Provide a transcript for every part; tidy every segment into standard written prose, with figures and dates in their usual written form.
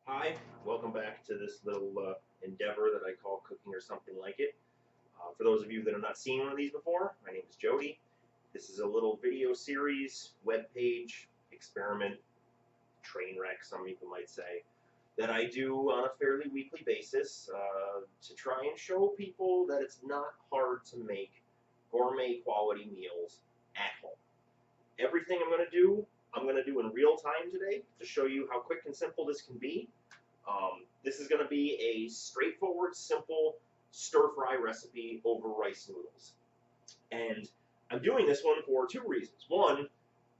Hi, welcome back to this little endeavor that I call cooking or something like it. For those of you that have not seen one of these before, my name is Jody. This is a little video series, web page, experiment, train wreck, some people might say, that I do on a fairly weekly basis to try and show people that it's not hard to make gourmet quality meals at home. Everything I'm going to do in real time today to show you how quick and simple this can be. This is going to be a straightforward, simple stir-fry recipe over rice noodles. And I'm doing this one for two reasons. One,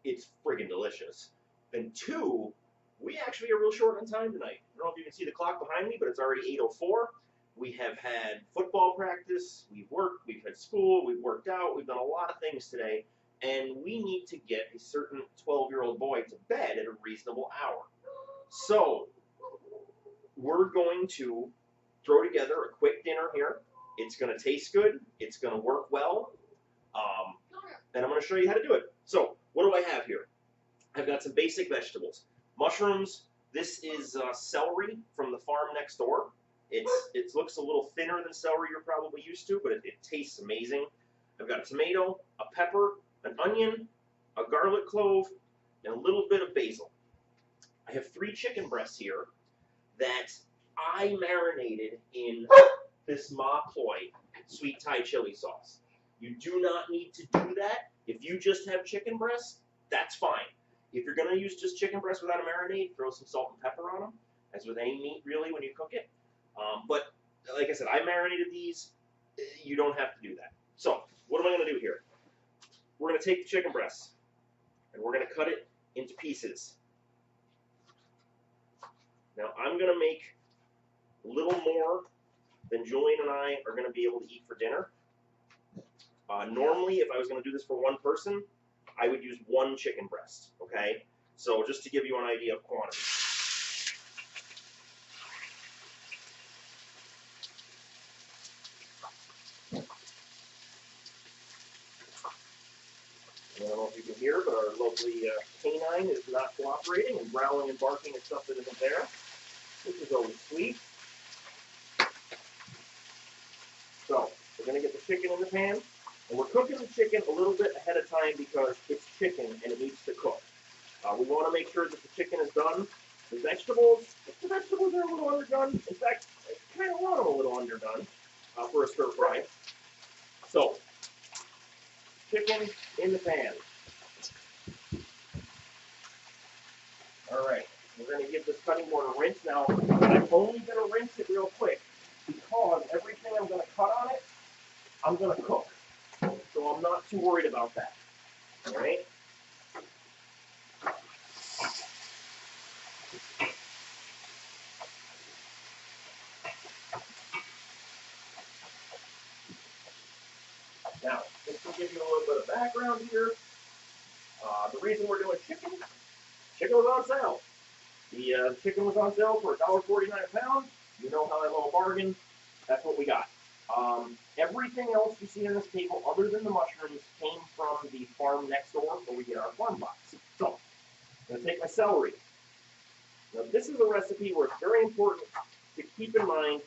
it's friggin' delicious. And two, we actually are real short on time tonight. I don't know if you can see the clock behind me, but it's already 8:04. We have had football practice, we've worked, we've had school, we've worked out, we've done a lot of things today, and we need to get a certain 12-year-old boy to bed at a reasonable hour. So, we're going to throw together a quick dinner here. It's going to taste good. It's going to work well. And I'm going to show you how to do it. So, what do I have here? I've got some basic vegetables. Mushrooms. This is celery from the farm next door. It looks a little thinner than celery you're probably used to, but it tastes amazing. I've got a tomato, a pepper, an onion, a garlic clove, and a little bit of basil. I have 3 chicken breasts here that I marinated in this Ma Ploy sweet Thai chili sauce. You do not need to do that. If you just have chicken breasts, that's fine. If you're going to use just chicken breasts without a marinade, throw some salt and pepper on them, as with any meat really when you cook it. But like I said, I marinated these. You don't have to do that. So what am I going to do here? We're going to take the chicken breasts, and we're going to cut it into pieces. Now, I'm going to make a little more than Julian and I are going to be able to eat for dinner. Normally, if I was going to do this for one person, I would use 1 chicken breast, okay? So just to give you an idea of quantity. I don't know if you can hear, but our lovely canine is not cooperating and growling and barking at stuff that isn't there, which is always sweet. So, we're going to get the chicken in the pan, and we're cooking the chicken a little bit ahead of time because it's chicken and it needs to cook. We want to make sure that the chicken is done. The vegetables, if the vegetables are a little underdone, in fact, I kind of want them a little underdone for a stir fry. So, chicken in the pan. All right, we're going to give this cutting board a rinse. Now, I'm only going to rinse it real quick because everything I'm going to cut on it, I'm going to cook. So I'm not too worried about that. All right? Now, just to give you a little bit of background here, the reason we're doing chicken was on sale. The chicken was on sale for $1.49 a pound. You know how I love a bargain. That's what we got. Everything else you see on this table, other than the mushrooms, came from the farm next door where we get our farm box. So, I'm going to take my celery. Now, this is a recipe where it's very important to keep in mind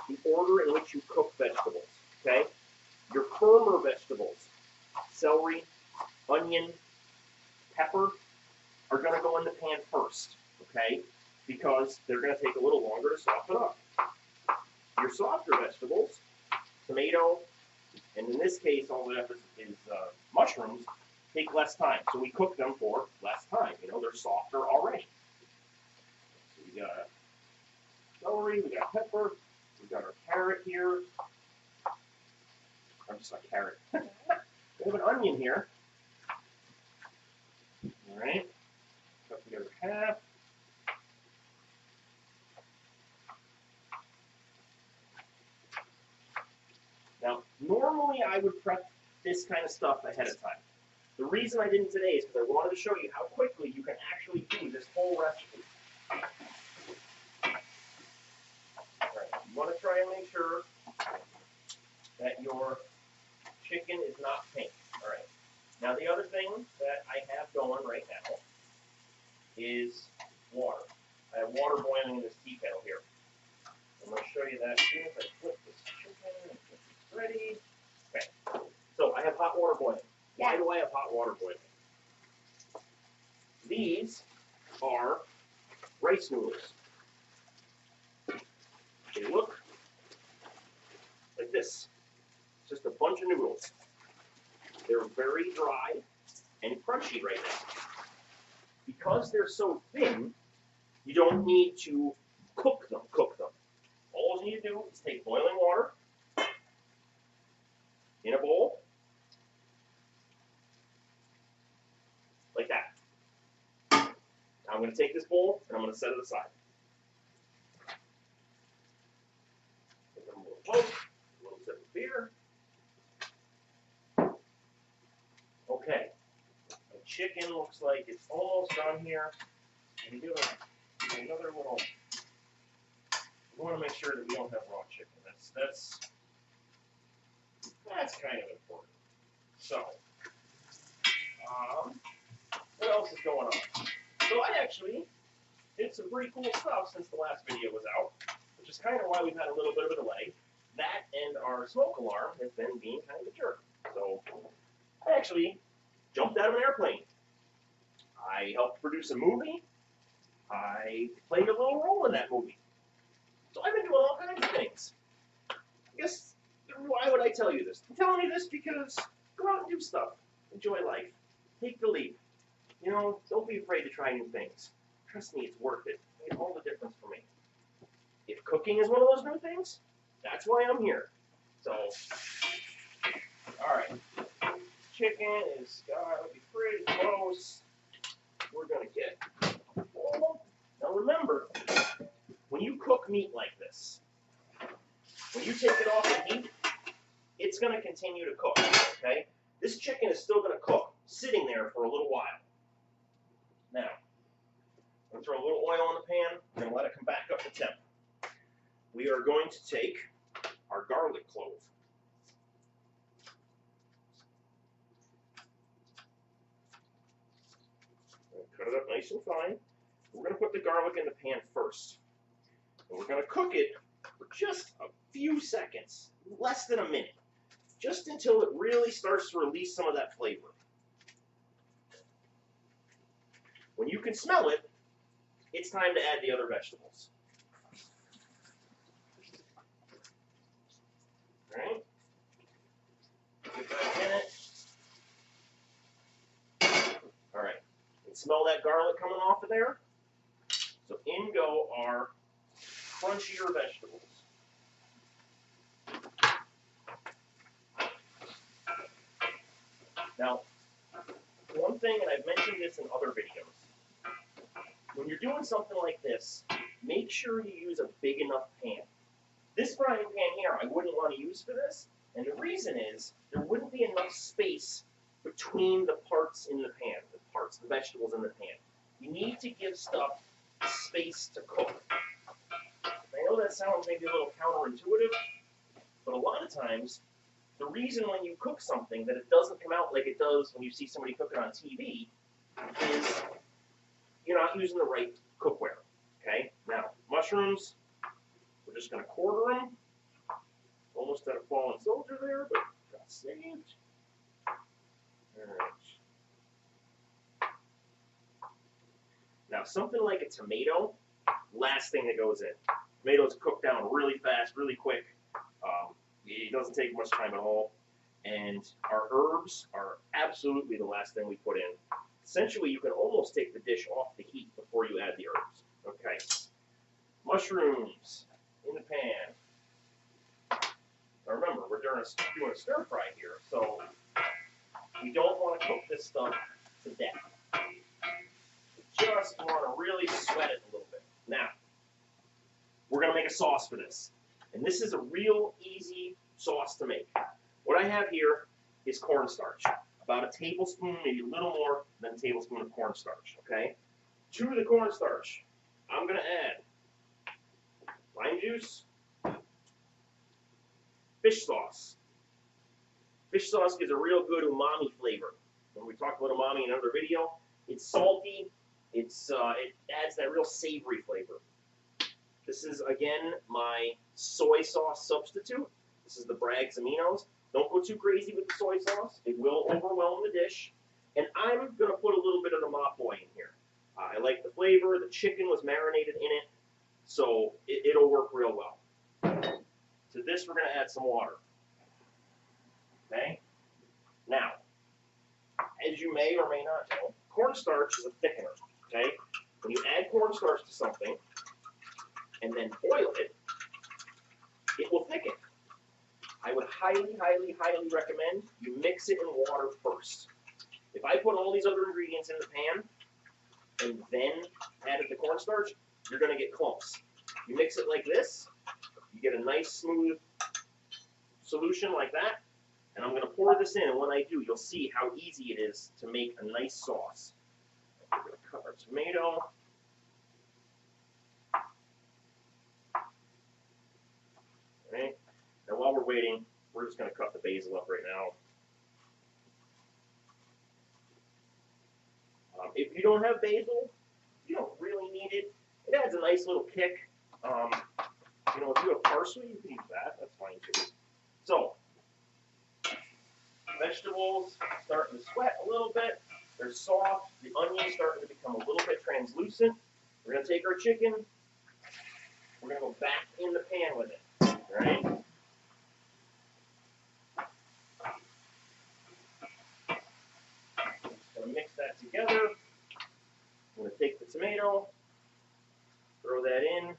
the order in which you cook vegetables. Okay? Your firmer vegetables, celery, onion, pepper, are going to go in the pan first, okay? Because they're going to take a little longer to soften up. Your softer vegetables, tomato, and in this case, all we have is mushrooms, take less time. So we cook them for less time. You know, they're softer already. So we got celery, we got pepper, we got our carrot here. I'm just like carrot. We have an onion here. All right, cut together half. Now, normally I would prep this kind of stuff ahead of time. The reason I didn't today is because I wanted to show you how quickly you can actually do this whole recipe. All right, you want to try and make sure that your chicken is not pink. All right. Now, the other thing that I have going right now is water. I I have water boiling in this tea kettle here. I'm going to show you that as soon as I flip this chicken and get this ready. Okay. So I have hot water boiling. Why do I have hot water boiling? These are rice noodles. They look like this. Just a bunch of noodles. They're very dry and crunchy right now. Because they're so thin, you don't need to cook them. All you need to do is take boiling water in a bowl, like that. Now I'm going to take this bowl and I'm going to set it aside. Give them a little poke, a little sip of beer. Okay, the chicken looks like it's almost done here. And do another little. We want to make sure that we don't have raw chicken. That's kind of important. So, what else is going on? So I actually did some pretty cool stuff since the last video was out, which is kind of why we've had a little bit of a delay. That and our smoke alarm has been being kind of a jerk. So I actually jumped out of an airplane. I helped produce a movie. I played a little role in that movie. So I've been doing all kinds of things. I guess, why would I tell you this? I'm telling you this because go out and do stuff. Enjoy life. Take the leap. You know, don't be afraid to try new things. Trust me, it's worth it. It made all the difference for me. If cooking is one of those new things, that's why I'm here. So, alright. Chicken is gotta be pretty close. We're gonna get all. Now remember, when you cook meat like this, when you take it off the heat, it's going to continue to cook, okay? This chicken is still going to cook, sitting there for a little while. Now, I'm going to throw a little oil in the pan. I'm going to let it come back up to temp. We are going to take our garlic clove. Cut it up nice and fine. We're going to put the garlic in the pan first. And we're going to cook it for just a few seconds, less than a minute, just until it really starts to release some of that flavor. When you can smell it, it's time to add the other vegetables. All right? Get back in it. All right. You can smell that garlic coming off of there? So in go our crunchier vegetables. Now, one thing, and I've mentioned this in other videos, when you're doing something like this, make sure you use a big enough pan. This frying pan here, I wouldn't want to use for this, and the reason is there wouldn't be enough space between the parts in the pan, the vegetables in the pan. You need to give stuff space to cook. I know that sounds maybe a little counterintuitive, but a lot of times, the reason when you cook something that it doesn't come out like it does when you see somebody cook it on TV is you're not using the right cookware, okay? Now, mushrooms, we're just going to quarter them. Almost had a fallen soldier there, but got saved. All right. Now, something like a tomato, last thing that goes in. Tomatoes cook down really fast, really quick. It doesn't take much time at all. And our herbs are absolutely the last thing we put in. Essentially, you can almost take the dish off the heat before you add the herbs. Okay. Mushrooms in the pan. Now remember, we're doing a stir fry here, so we don't want to cook this stuff to death. We just want to really sweat it a little bit. Now, we're going to make a sauce for this. And this is a real easy sauce to make. What I have here is cornstarch. About a tablespoon, maybe a little more than a tablespoon of cornstarch, okay? To the cornstarch, I'm going to add lime juice, fish sauce. Fish sauce gives a real good umami flavor. When we talked about umami in another video, it's salty, It adds that real savory flavor. This is, again, my soy sauce substitute. This is the Bragg's Aminos. Don't go too crazy with the soy sauce. It will overwhelm the dish. And I'm going to put a little bit of the Mapoy in here. I like the flavor. The chicken was marinated in it, so it'll work real well. To this, we're going to add some water. Okay? Now, as you may or may not know, cornstarch is a thickener. Okay? When you add cornstarch to something and then boil it, it will thicken. I would highly, highly, highly recommend you mix it in water first. If I put all these other ingredients in the pan and then added the cornstarch, you're going to get clumps. You mix it like this, you get a nice smooth solution like that, and I'm going to pour this in, and when I do, you'll see how easy it is to make a nice sauce. We're going to cut our tomato. Right. Now while we're waiting, we're just going to cut the basil up right now. If you don't have basil, you don't really need it. It adds a nice little kick. You know, if you have parsley, you can use that. That's fine too. So, vegetables starting to sweat a little bit. They're soft. The onion's starting to become a little bit translucent. We're going to take our chicken. We're going to go back in the pan with it. All right? Just going to mix that together. I'm going to take the tomato, throw that in.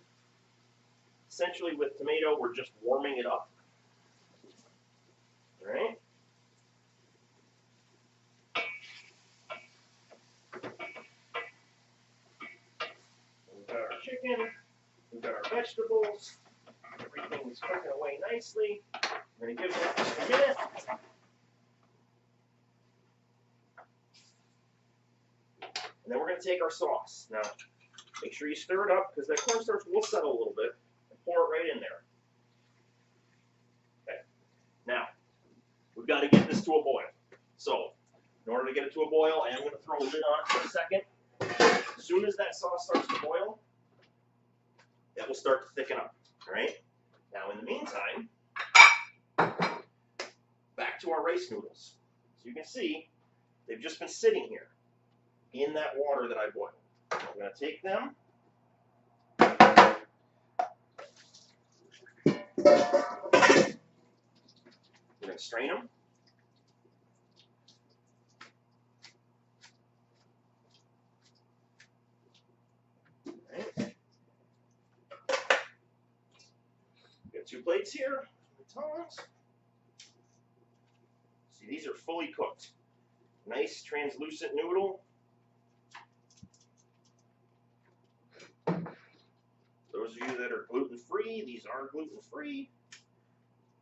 Essentially, with tomato, we're just warming it up. All right? We've got our chicken. We've got our vegetables. Everything's cooking away nicely. We're going to give that just a minute. And then we're going to take our sauce. Now, make sure you stir it up because that cornstarch will settle a little bit. And pour it right in there. Okay. Now, we've got to get this to a boil. So, in order to get it to a boil, I am going to throw a lid on it for a second. As soon as that sauce starts to boil, that will start to thicken up. All right? Now, in the meantime, back to our rice noodles. As you can see, they've just been sitting here in that water that I boiled. I'm going to take them. We're going to strain them. Right. Got 2 plates here. Tongs. See, these are fully cooked. Nice translucent noodle. Those of you that are gluten-free, these are gluten-free.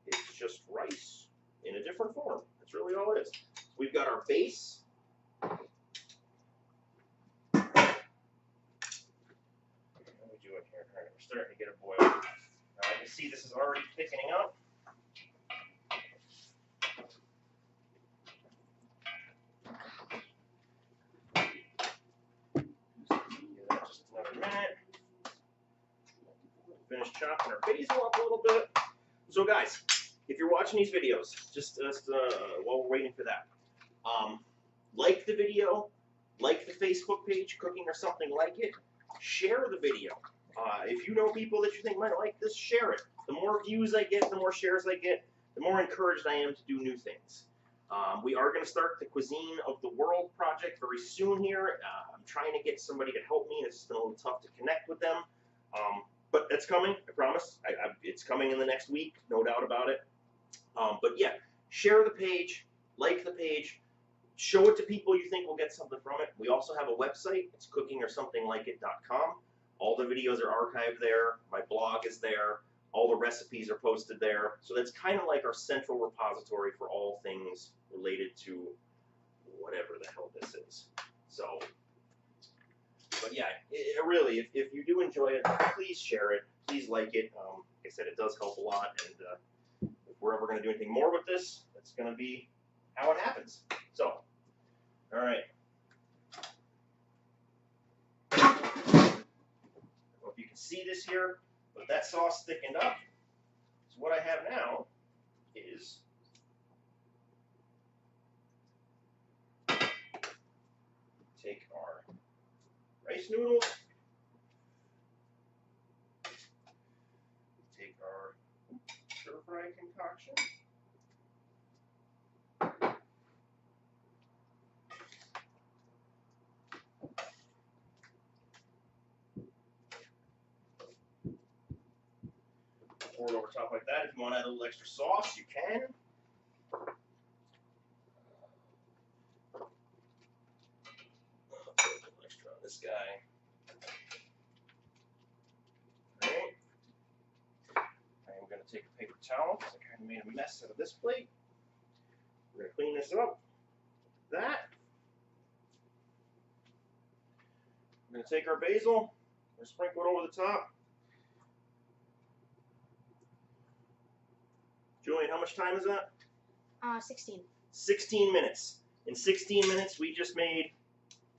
It's just rice in a different form. That's really all it is. We've got our base. What are we doing here? All right, we're starting to get a boil. Now you can see this is already thickening up. Just another minute. Finish chopping our basil up a little bit. So guys, if you're watching these videos, just while we're waiting for that, like the video, like the Facebook page, Cooking or Something Like It, share the video. If you know people that you think might like this, share it. The more views I get, the more shares I get, the more encouraged I am to do new things. We are going to start the Cuisine of the World project very soon here. I'm trying to get somebody to help me. It's been a little tough to connect with them. But it's coming, I promise. It's coming in the next week, no doubt about it. But yeah, share the page, like the page, show it to people you think will get something from it. We also have a website. It's cookingorsomethingLikeIt.com. All the videos are archived there. My blog is there. All the recipes are posted there. So that's kind of like our central repository for all things related to whatever the hell this is. So, but yeah, really, if you do enjoy it, please share it. Please like it. Like I said, it does help a lot. And if we're ever going to do anything more with this, that's going to be how it happens. So, all right. see this here, but that sauce thickened up. So what I have now is take our rice noodles, take our stir-fry concoction, pour it over top like that. If you want to add a little extra sauce, you can. Put a little extra on this guy. Alright. I am going to take a paper towel because I kind of made a mess out of this plate. We're going to clean this up. That. We're going to take our basil. We're going to sprinkle it over the top. Julian, how much time is that? 16. 16 minutes. In 16 minutes, we just made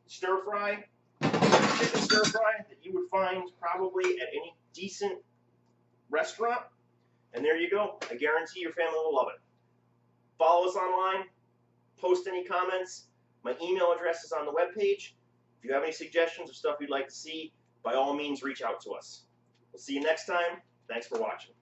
stir fry, chicken stir fry that you would find probably at any decent restaurant. And there you go. I guarantee your family will love it. Follow us online. Post any comments. My email address is on the webpage. If you have any suggestions of stuff you'd like to see, by all means, reach out to us. We'll see you next time. Thanks for watching.